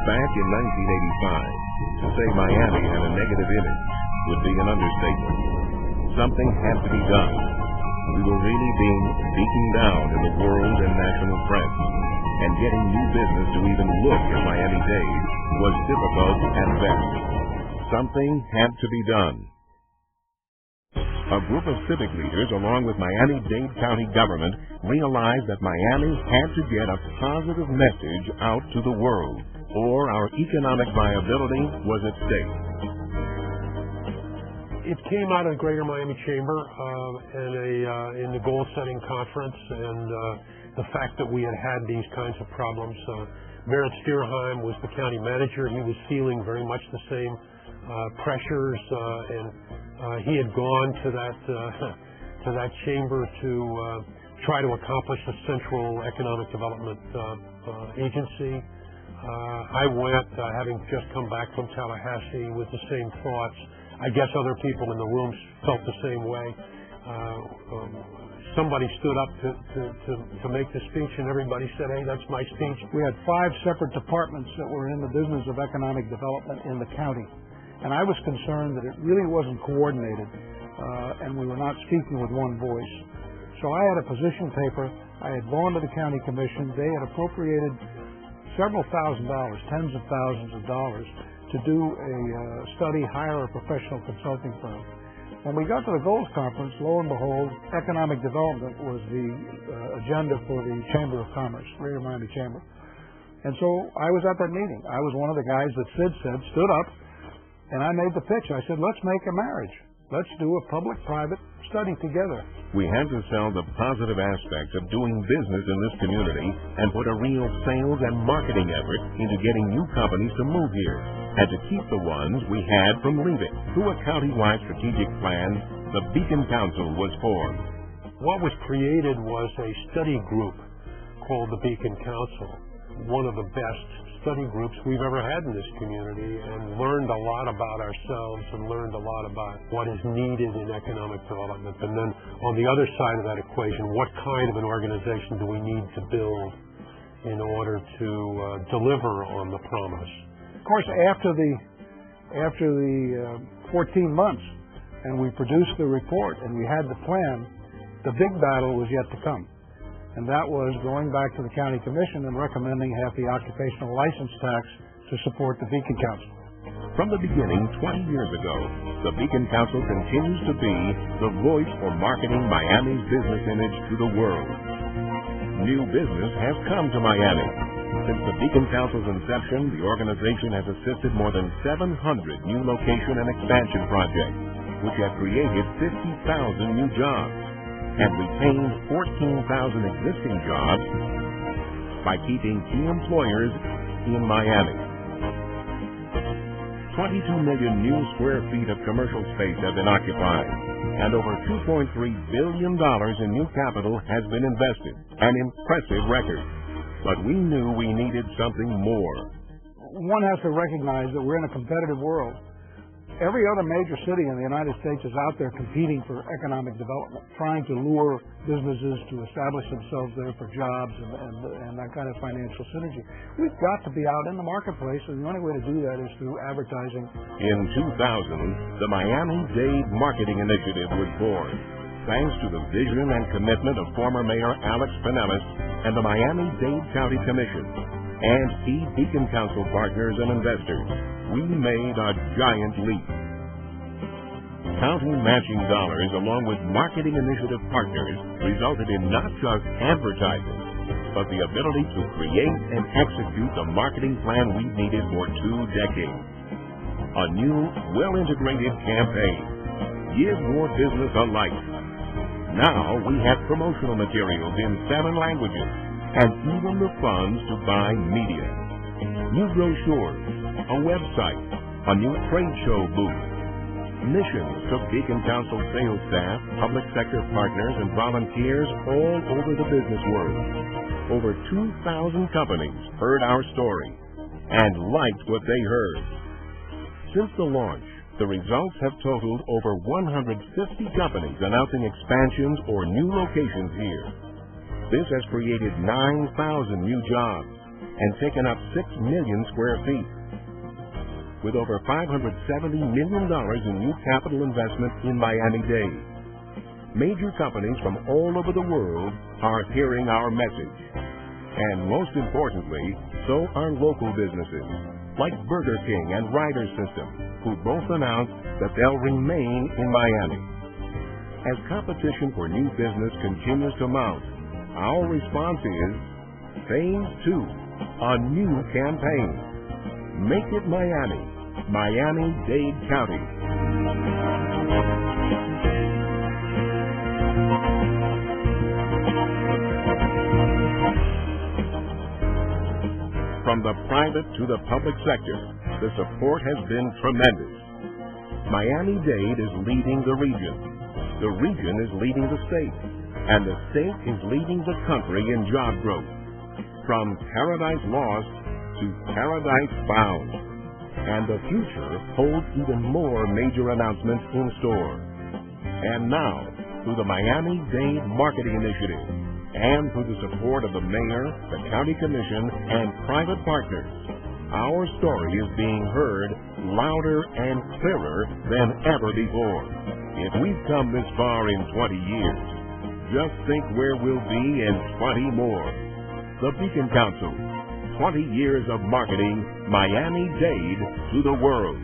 Back in 1985, to say Miami had a negative image would be an understatement. Something had to be done. We were really being beaten down in the world and national press, and getting new business to even look at Miami-Dade was difficult at best. Something had to be done. A group of civic leaders, along with Miami-Dade County government, realized that Miami had to get a positive message out to the world, or our economic viability was at stake. It came out of the Greater Miami Chamber in the goal-setting conference, and the fact that we had these kinds of problems. Merritt Stierheim was the county manager. He was feeling very much the same pressures, and he had gone to that chamber to try to accomplish a central economic development agency. I went, having just come back from Tallahassee, with the same thoughts. I guess other people in the room felt the same way. Somebody stood up to make the speech, and everybody said, "Hey, that's my speech." We had 5 separate departments that were in the business of economic development in the county. And I was concerned that it really wasn't coordinated, and we were not speaking with one voice. So I had a position paper. I had gone to the county commission. They had appropriated several $1,000s, tens of thousands of dollars, to do a study, hire a professional consulting firm. When we got to the goals conference, lo and behold, economic development was the agenda for the Chamber of Commerce, Greater Miami Chamber. And so I was at that meeting. I was one of the guys that Sid said, stood up, and I made the pitch. I said, let's make a marriage. Let's do a public-private study together. We had to sell the positive aspects of doing business in this community and put a real sales and marketing effort into getting new companies to move here and to keep the ones we had from leaving. Through a county-wide strategic plan, the Beacon Council was formed. What was created was a study group called the Beacon Council, one of the best study groups we've ever had in this community, and learned a lot about ourselves and learned a lot about what is needed in economic development. And then on the other side of that equation, what kind of an organization do we need to build in order to deliver on the promise? Of course, after the 14 months, and we produced the report and we had the plan, the big battle was yet to come. And that was going back to the county commission and recommending half the occupational license tax to support the Beacon Council. From the beginning, 20 years ago, the Beacon Council continues to be the voice for marketing Miami's business image to the world. New business has come to Miami. Since the Beacon Council's inception, the organization has assisted more than 700 new location and expansion projects, which have created 50,000 new jobs and retained 14,000 existing jobs by keeping key employers in Miami. 22 million new square feet of commercial space have been occupied, and over $2.3 billion in new capital has been invested, an impressive record. But we knew we needed something more. One has to recognize that we're in a competitive world. Every other major city in the United States is out there competing for economic development, trying to lure businesses to establish themselves there for jobs and that kind of financial synergy. We've got to be out in the marketplace, and the only way to do that is through advertising. In 2000, the Miami-Dade Marketing Initiative was born. Thanks to the vision and commitment of former Mayor Alex Pinellas and the Miami-Dade County Commission and key Beacon Council partners and investors, we made a giant leap. County matching dollars along with marketing initiative partners resulted in not just advertising, but the ability to create and execute the marketing plan we needed for 2 decades. A new, well-integrated campaign. Give your business a life. Now we have promotional materials in 7 languages and even the funds to buy media. New brochures, a website, a new trade show booth. Missions took Beacon Council sales staff, public sector partners, and volunteers all over the business world. Over 2,000 companies heard our story and liked what they heard. Since the launch, the results have totaled over 150 companies announcing expansions or new locations here. This has created 9,000 new jobs, and taken up 6 million square feet. With over $570 million in new capital investment in Miami-Dade, major companies from all over the world are hearing our message. And most importantly, so are local businesses, like Burger King and Ryder System, who both announced that they'll remain in Miami. As competition for new business continues to mount, our response is Phase 2, a new campaign. Make it Miami, Miami-Dade County. From the private to the public sector, the support has been tremendous. Miami-Dade is leading the region is leading the state, and the state is leading the country in job growth. From paradise lost to paradise found. And the future holds even more major announcements in store. And now, through the Miami-Dade Marketing Initiative, and through the support of the Mayor, the County Commission, and private partners, our story is being heard louder and clearer than ever before. If we've come this far in 20 years, just think where we'll be in 20 more. The Beacon Council, 20 years of marketing Miami-Dade to the world.